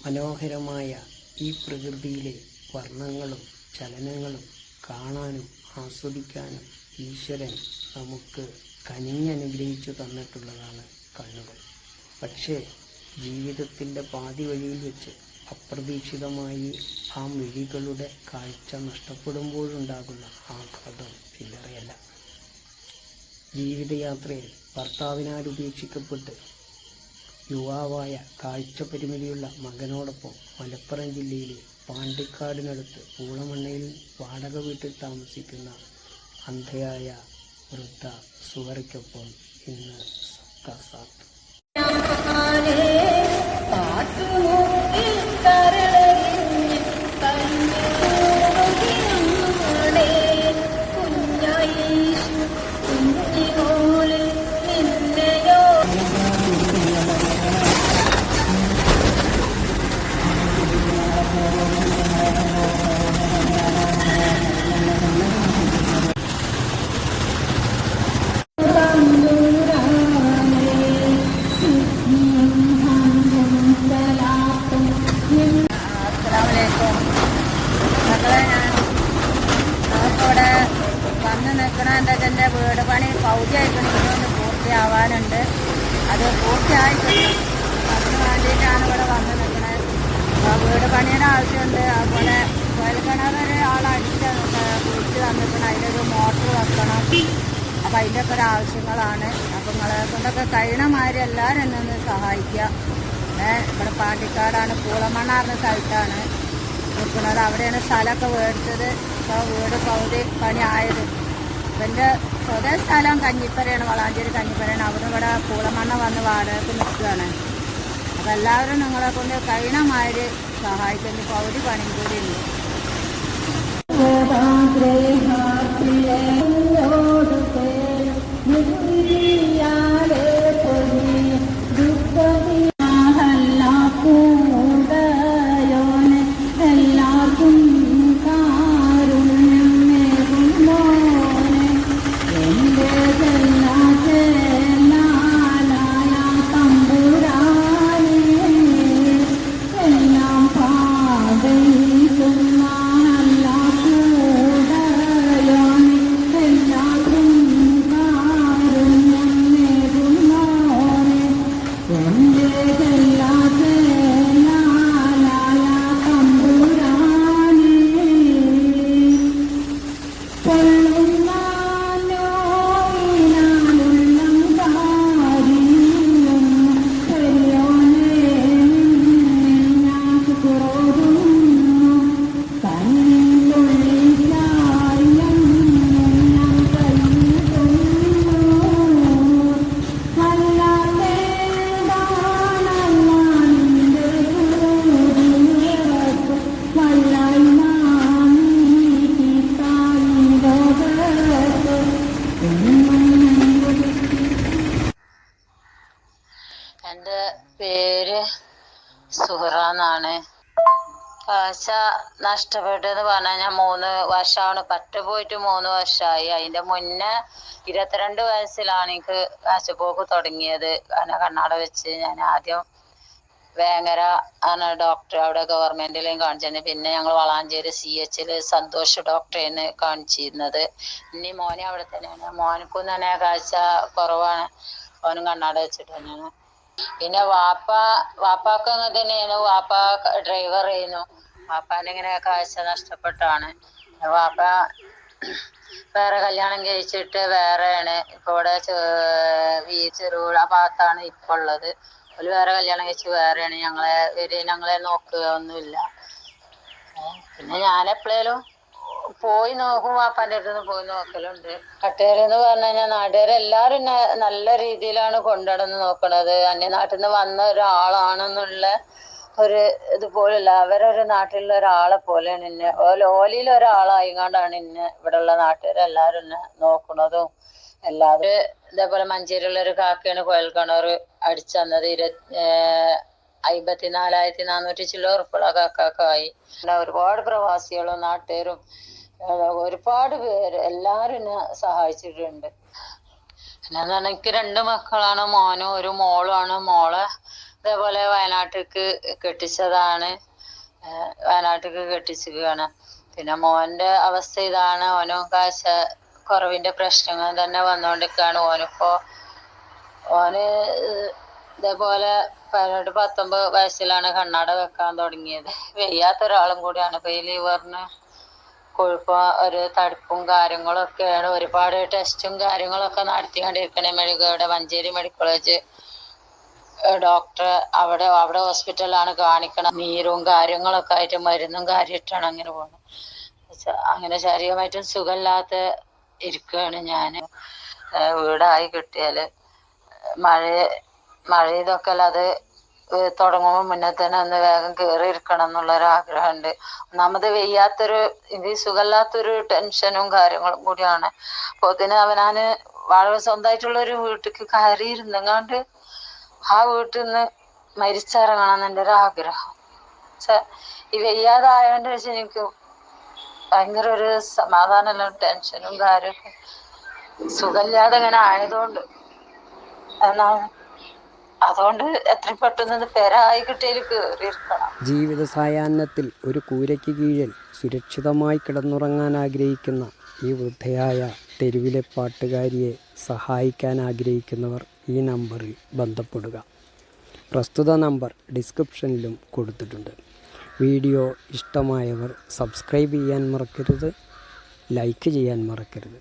മനോഹരമായ ഈ പ്രകൃതിയിലെ വർണ്ണങ്ങളും ചലനങ്ങളും കാണാനും ആസ്വദിക്കാനും ഈശ്വരൻ നമുക്ക് കനിഞ്ഞനുഗ്രഹിച്ചു തന്നിട്ടുള്ളതാണ് കണ്ണുകൾ. പക്ഷേ ജീവിതത്തിൻ്റെ പാതി വഴിയിൽ വെച്ച് അപ്രതീക്ഷിതമായി ആ മിഴികളുടെ കാഴ്ച നഷ്ടപ്പെടുമ്പോഴുണ്ടാകുന്ന ആഘാതം ചില്ലറയല്ല. ജീവിതയാത്രയിൽ ഭർത്താവിനാൽ ഉപേക്ഷിക്കപ്പെട്ട് യുവാവായ കാഴ്ച പരിമിതിയുള്ള മകനോടൊപ്പം മലപ്പുറം ജില്ലയിലെ പാണ്ടിക്കാടിനടുത്ത് പൂളമണ്ണയിൽ വാടക വീട്ടിൽ താമസിക്കുന്ന അന്ധയായ വൃദ്ധ സുവറയ്ക്കൊപ്പം ഇന്ന് സബ്കാ സാത്ത്. എൻ്റെ വീട് പണി പൗതിയായിക്കണമെങ്കിൽ പൂർത്തിയാവാനുണ്ട്. അത് പൂർത്തിയായിട്ടുണ്ട്. അതിന് വേണ്ടിയിട്ടാണ് ഇവിടെ വന്ന് നിൽക്കുന്നത്. വീട് പണിയുടെ ആവശ്യമുണ്ട്. അതുപോലെ കുഴൽക്കിണർ ആളടിച്ച് കുഴിച്ച് തന്നിട്ടുണ്ട്. അതിലൊരു മോട്ടർ വെക്കണം. അപ്പം അതിൻ്റെ ഒക്കെ ഒരു ആവശ്യങ്ങളാണ്. അപ്പം നിങ്ങളെ കൊണ്ടൊക്കെ കഴിയണമാതിരി എല്ലാവരും എന്നെ ഒന്ന് സഹായിക്കുക. ഇവിടെ പാണ്ടിക്കാടാണ്, പൂളമണ്ണാറിന് സ്ഥലത്താണ് നിൽക്കുന്നത്. അവിടെയാണ് സ്ഥലമൊക്കെ മേടിച്ചത്. ഇപ്പോൾ വീട് പകുതി പണി ആയത്. എൻ്റെ സ്വതേ സ്ഥലം കഞ്ഞിപ്പരയാണ്, വളാഞ്ചേരി കഞ്ഞിപ്പരയാണ്. അവിടെ ഇവിടെ പൂളമണ്ണ വന്ന് വാടകയ്ക്ക് നിൽക്കുകയാണ്. അപ്പം എല്ലാവരും നിങ്ങളെ കൊണ്ട് കഴിയണമാതിരി സഹായിക്കുന്ന പകുതി പണിയും കൂടി ഉണ്ട്. എൻ്റെ പേര് സുഹറ എന്നാണ്. കാഴ്ച നഷ്ടപ്പെട്ടെന്ന് പറഞ്ഞാൽ ഞാൻ 3 വർഷമാണ്. പറ്റ പോയിട്ട് 3 വർഷമായി. അതിൻ്റെ മുന്നേ 22 വയസ്സിലാണ് എനിക്ക് കാഴ്ചപ്പോക്ക് തുടങ്ങിയത്. കണ്ണാട വെച്ച് ഞാൻ ആദ്യം വേങ്ങര ആണ് ഡോക്ടർ, അവിടെ ഗവൺമെന്റിലേയും കാണിച്ചിരുന്നത്. പിന്നെ ഞങ്ങൾ വളാഞ്ചേരി CH സന്തോഷ് ഡോക്ടറെയാണ് കാണിച്ചിരുന്നത്. ഇനി മോനെ അവിടെ തന്നെയാണ്. മോനക്കും തന്നെ കാഴ്ച കുറവാണ്. അവനും കണ്ണാട വെച്ചിട്ട് തന്നെയാണ്. പിന്നെ വാപ്പാക്ക് അങ്ങനെ തന്നെയാണ്. വാപ്പ ഡ്രൈവർ ചെയ്യുന്നു. വാപ്പാൻ്റെ ഇങ്ങനെ കാഴ്ച നഷ്ടപ്പെട്ടാണ്. വാപ്പ വേറെ കല്യാണം കഴിച്ചിട്ട് വേറെയാണ്. ഇപ്പൊ ഇവിടെ ചെറുപുഴ ഭാഗത്താണ് ഇപ്പൊ ഉള്ളത്. ഒരു വേറെ കല്യാണം കഴിച്ച് വേറെയാണ്. ഞങ്ങളെ നോക്കുക ഒന്നുമില്ല. പിന്നെ ഞാൻ എപ്പോഴേലും പോയി നോക്കും. വാപ്പാൻ്റെ അടുത്ത് പോയി നോക്കലുണ്ട്. നാട്ടുകാരെന്ന് പറഞ്ഞു കഴിഞ്ഞാൽ നാട്ടുകാരെല്ലാവരും എന്നെ നല്ല രീതിയിലാണ് കൊണ്ടുനടന്ന് നോക്കണത്. അന്യനാട്ടിൽ നിന്ന് വന്ന ഒരാളാണെന്നുള്ള ഒരു ഇതുപോലല്ല. അവരൊരു നാട്ടിലുള്ള ഒരാളെ പോലെയാണ് എന്നെ ഓലിയിൽ ഒരാളായിക്കൊണ്ടാണ് എന്നെ ഇവിടെയുള്ള നാട്ടുകാരെല്ലാവരും എന്നെ നോക്കണതും. എല്ലാവരും ഇതേപോലെ മഞ്ചേരിയുള്ള ഒരു കാക്കയാണ് കുഴൽക്കിണർ അടിച്ചു തന്നത്. 54,400 ചില്ലറ ഉറുപ്പിക കാക്കായി. ഒരുപാട് പ്രവാസികളും നാട്ടുകാരും ഒരുപാട് പേര് എല്ലാവരും എന്നെ സഹായിച്ചിട്ടുണ്ട്. പിന്നെന്ന് പറഞ്ഞാൽ എനിക്ക് 2 മക്കളാണ്. മോനും ഒരു മോളുമാണ്. മോളെ ഇതേപോലെ വയനാട്ടിലേക്ക് കെട്ടിച്ചതാണ്. വയനാട്ടിലേക്ക് കെട്ടിച്ചിരിക്കുകയാണ്. പിന്നെ മോൻ്റെ അവസ്ഥ ഇതാണ്. ഓനും കാഴ്ച കുറവിൻ്റെ പ്രശ്നങ്ങൾ തന്നെ വന്നുകൊണ്ടിരിക്കുകയാണ്. ഓന് ഇതേപോലെ 18-19 വയസ്സിലാണ് കണ്ണട വെക്കാൻ തുടങ്ങിയത്. വെയ്യാത്ത ഒരാളും കൂടിയാണ്. ഇപ്പോൾ ഈ ലിവറിന് കൊഴുപ്പും ഒരു തടുപ്പും കാര്യങ്ങളൊക്കെയാണ്. ഒരുപാട് ടെസ്റ്റും കാര്യങ്ങളൊക്കെ നടത്തിക്കൊണ്ടിരിക്കണേ. മഞ്ചേരി മെഡിക്കൽ കോളേജ് ഡോക്ടർ അവിടെ ഹോസ്പിറ്റലിലാണ് കാണിക്കണം. നീരും കാര്യങ്ങളൊക്കെ ആയിട്ട് മരുന്നും കാര്യമായിട്ടാണ് അങ്ങനെ പോകുന്നത്. അങ്ങനെ ശാരീരികമായിട്ടും സുഖമില്ലാത്ത ഇരിക്കുകയാണ് ഞാൻ. വീടായി കിട്ടിയാൽ മഴ ഇതൊക്കെ അല്ല, അത് തുടങ്ങുമ്പോൾ മുന്നേ തന്നെ ഒന്ന് വേഗം കയറി ഇരിക്കണം എന്നുള്ളൊരാഗ്രഹമുണ്ട്. ഒന്നാമത് വെയ്യാത്തൊരു ഇത് സുഖമില്ലാത്തൊരു ടെൻഷനും കാര്യങ്ങളും കൂടിയാണ്. അപ്പോൾ അതിന് അവനാന് വളരെ സ്വന്തമായിട്ടുള്ളൊരു വീട്ടിലേക്ക് കയറിയിരുന്നെങ്ങാണ്ട് ആ വീട്ടിൽ നിന്ന് മരിച്ചിറങ്ങണം എന്നെൻ്റെ ഒരാഗ്രഹം. ഈ വെയ്യാതായതിൻ്റെ വെച്ച് എനിക്ക് ഭയങ്കര ഒരു സമാധാനമല്ല, ടെൻഷനും കാര്യമൊക്കെ സുഖമില്ലാതെ അങ്ങനെ ആയതുകൊണ്ട് എന്നാണ്. അതുകൊണ്ട് എത്രയും പെട്ടെന്ന് പെരായി കിട്ടിയാൽ കയറിയിരിക്കണം. ജീവിത സായാഹ്നത്തിൽ ഒരു കൂരയ്ക്ക് കീഴിൽ സുരക്ഷിതമായി കിടന്നുറങ്ങാൻ ആഗ്രഹിക്കുന്ന ഈ വൃദ്ധയായ തെരുവിലെ പാട്ടുകാരിയെ സഹായിക്കാൻ ആഗ്രഹിക്കുന്നവർ ഈ നമ്പറിൽ ബന്ധപ്പെടുക. പ്രസ്തുത നമ്പർ ഡിസ്ക്രിപ്ഷനിലും കൊടുത്തിട്ടുണ്ട്. വീഡിയോ ഇഷ്ടമായവർ സബ്സ്ക്രൈബ് ചെയ്യാൻ മറക്കരുത്, ലൈക്ക് ചെയ്യാൻ മറക്കരുത്.